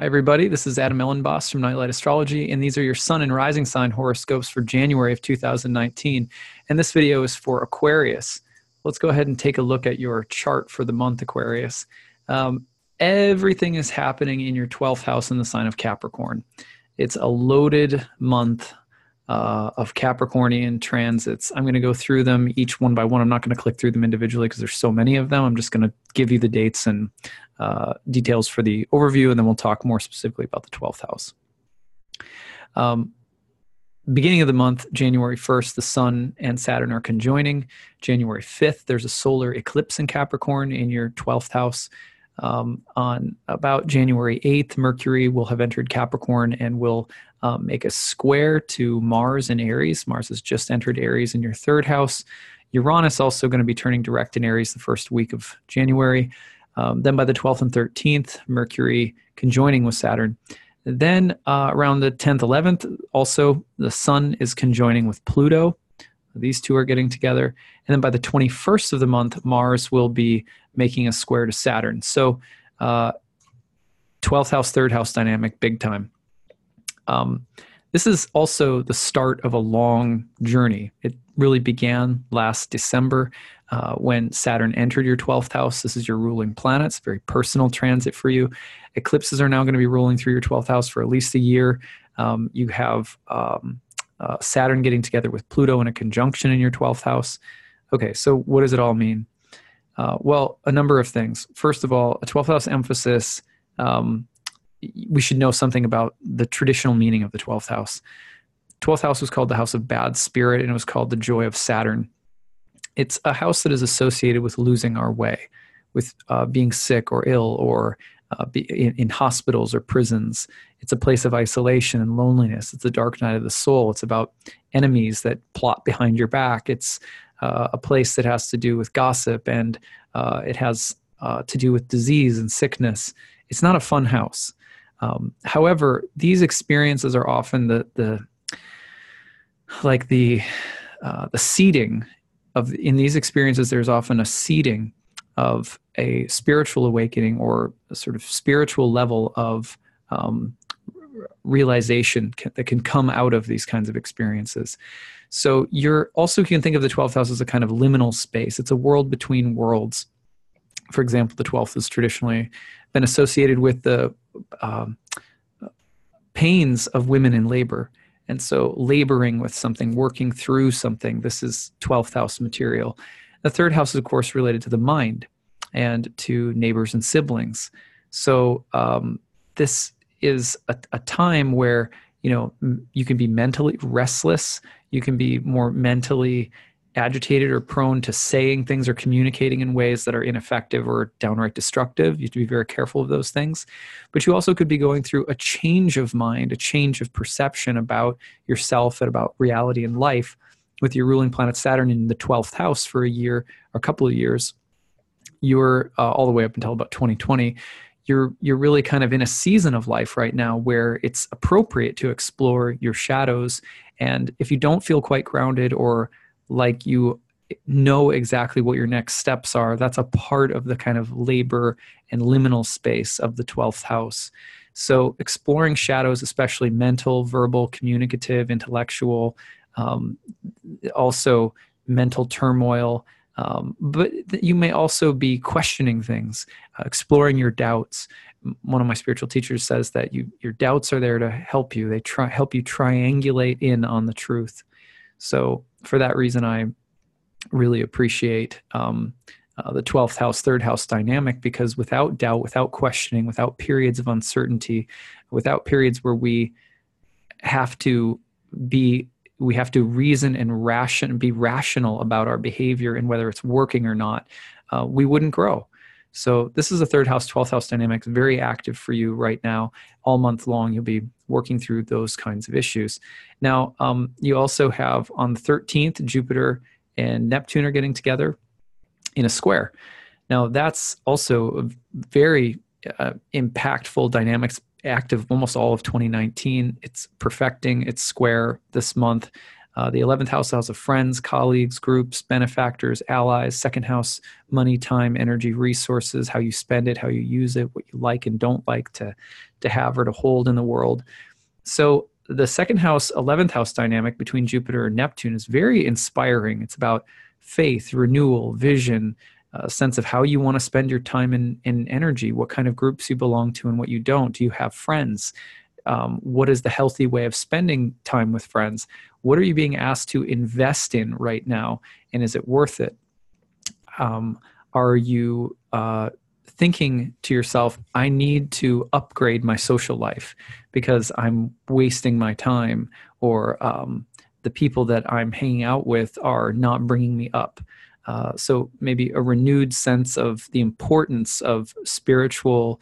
Hi, everybody. This is Adam Elenbaas from Nightlight Astrology, and these are your Sun and Rising sign horoscopes for January of 2019. And this video is for Aquarius. Let's go ahead and take a look at your chart for the month, Aquarius. Everything is happening in your 12th house in the sign of Capricorn. It's a loaded month of Capricornian transits. I'm going to go through them each one by one. I'm not going to click through them individually because there's so many of them. I'm just going to give you the dates and details for the overview, and then we'll talk more specifically about the 12th house. Beginning of the month, January 1st, the Sun and Saturn are conjoining. January 5th, there's a solar eclipse in Capricorn in your 12th house. On about January 8th, Mercury will have entered Capricorn and will make a square to Mars in Aries. Mars has just entered Aries in your 3rd house. Uranus also going to be turning direct in Aries the first week of January. Then by the 12th and 13th, Mercury conjoining with Saturn. Then around the 10th, 11th, also the Sun is conjoining with Pluto. These two are getting together. And then by the 21st of the month, Mars will be making a square to Saturn. So 12th house, 3rd house dynamic, big time. This is also the start of a long journey. It really began last December when Saturn entered your 12th house. This is your ruling planet. It's a very personal transit for you. Eclipses are now going to be rolling through your 12th house for at least a year. You have Saturn getting together with Pluto in a conjunction in your 12th house. Okay, so what does it all mean? Well, a number of things. First of all, a 12th house emphasis, we should know something about the traditional meaning of the 12th house. 12th house was called the house of bad spirit, and it was called the joy of Saturn. It's a house that is associated with losing our way, with being sick or ill, or in hospitals or prisons. It's a place of isolation and loneliness. It's the dark night of the soul. It's about enemies that plot behind your back. It's a place that has to do with gossip, and it has to do with disease and sickness. It's not a fun house. However, these experiences are often the seeding of, in these experiences, there's often a seeding of a spiritual awakening or a sort of spiritual level of realization that can come out of these kinds of experiences. So you can think of the 12th house as a kind of liminal space. It's a world between worlds. For example, the 12th has traditionally been associated with the pains of women in labor. And so laboring with something, working through something, this is 12th house material. The 3rd house is, of course, related to the mind and to neighbors and siblings. So this is a time where, you can be mentally restless. You can be more mentally agitated or prone to saying things or communicating in ways that are ineffective or downright destructive. You have to be very careful of those things. But you also could be going through a change of mind, a change of perception about yourself and about reality and life with your ruling planet Saturn in the 12th house for a year or a couple of years. You're all the way up until about 2020. You're really kind of in a season of life right now where it's appropriate to explore your shadows. And if you don't feel quite grounded or like you know exactly what your next steps are, that's a part of the kind of labor and liminal space of the 12th house. So exploring shadows, especially mental, verbal, communicative, intellectual, also mental turmoil, but you may also be questioning things, exploring your doubts. One of my spiritual teachers says that your doubts are there to help you. They help you triangulate in on the truth. So for that reason, I really appreciate the 12th house, 3rd house dynamic, because without doubt, without questioning, without periods of uncertainty, without periods where we have to reason and be rational about our behavior and whether it's working or not, we wouldn't grow. So this is a 3rd house, 12th house dynamic, very active for you right now. All month long, you'll be working through those kinds of issues. Now, you also have on the 13th, Jupiter and Neptune are getting together in a square. Now, that's also a very impactful dynamics, active almost all of 2019. It's perfecting its square this month. The 11th house, of friends, colleagues, groups, benefactors, allies. Second house, money, time, energy, resources, how you spend it, how you use it, what you like and don't like to have or to hold in the world. So the second house, 11th house dynamic between Jupiter and Neptune is very inspiring. It's about faith, renewal, vision, a sense of how you want to spend your time and energy, what kind of groups you belong to and what you don't. Do you have friends? What is the healthy way of spending time with friends? What are you being asked to invest in right now? And is it worth it? Are you thinking to yourself, I need to upgrade my social life because I'm wasting my time, or the people that I'm hanging out with are not bringing me up? So maybe a renewed sense of the importance of spiritual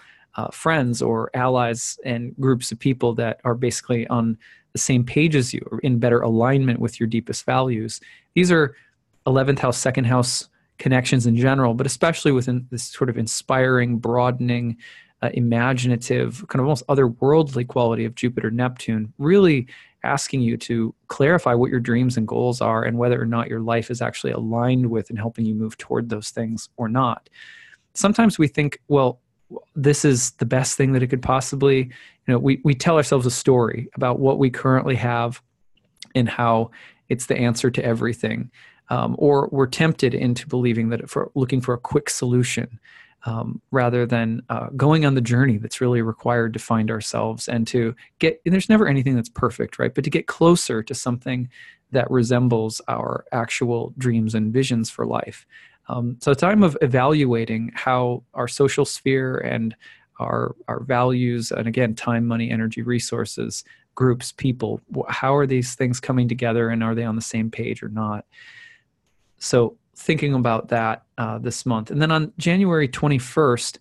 friends or allies and groups of people that are basically on the same page as you, or in better alignment with your deepest values. These are 11th house, second house connections in general, but especially within this sort of inspiring, broadening, imaginative, kind of almost otherworldly quality of Jupiter, Neptune, really asking you to clarify what your dreams and goals are and whether or not your life is actually aligned with and helping you move toward those things or not. Sometimes we think, well, this is the best thing that it could possibly, we tell ourselves a story about what we currently have and how it's the answer to everything. Or we're tempted into believing that for looking for a quick solution, rather than going on the journey that's really required to find ourselves and to get, and there's never anything that's perfect, right? But to get closer to something that resembles our actual dreams and visions for life. So a time of evaluating how our social sphere and our values, and again, time, money, energy, resources, groups, people, how are these things coming together, and are they on the same page or not? So thinking about that this month. And then on January 21st,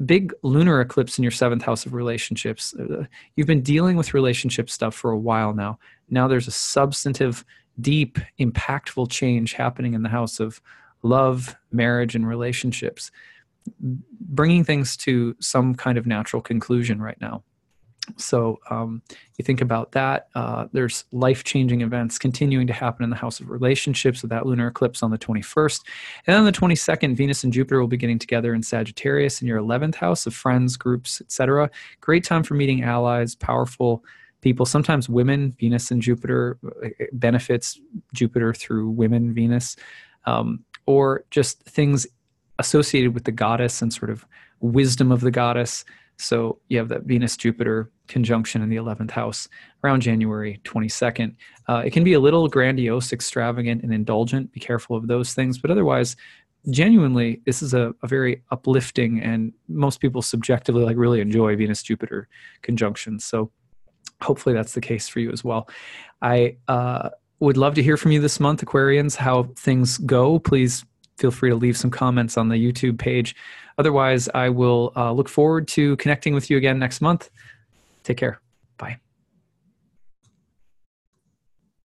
big lunar eclipse in your 7th house of relationships. You've been dealing with relationship stuff for a while now. Now there's a substantive, deep, impactful change happening in the house of love, marriage, and relationships, bringing things to some kind of natural conclusion right now. So you think about that. There's life-changing events continuing to happen in the house of relationships with that lunar eclipse on the 21st. And on the 22nd, Venus and Jupiter will be getting together in Sagittarius in your 11th house of friends, groups, etc. Great time for meeting allies, powerful people, sometimes women. Venus and Jupiter benefits Jupiter through women, Venus, or just things associated with the goddess and sort of wisdom of the goddess. So you have that Venus-Jupiter conjunction in the 11th house around January 22nd. It can be a little grandiose, extravagant, and indulgent. Be careful of those things. But otherwise, genuinely, this is a very uplifting, and most people subjectively really enjoy Venus-Jupiter conjunctions. So hopefully that's the case for you as well. I would love to hear from you this month, Aquarians, how things go. Please feel free to leave some comments on the YouTube page. Otherwise, I will look forward to connecting with you again next month. Take care. Bye.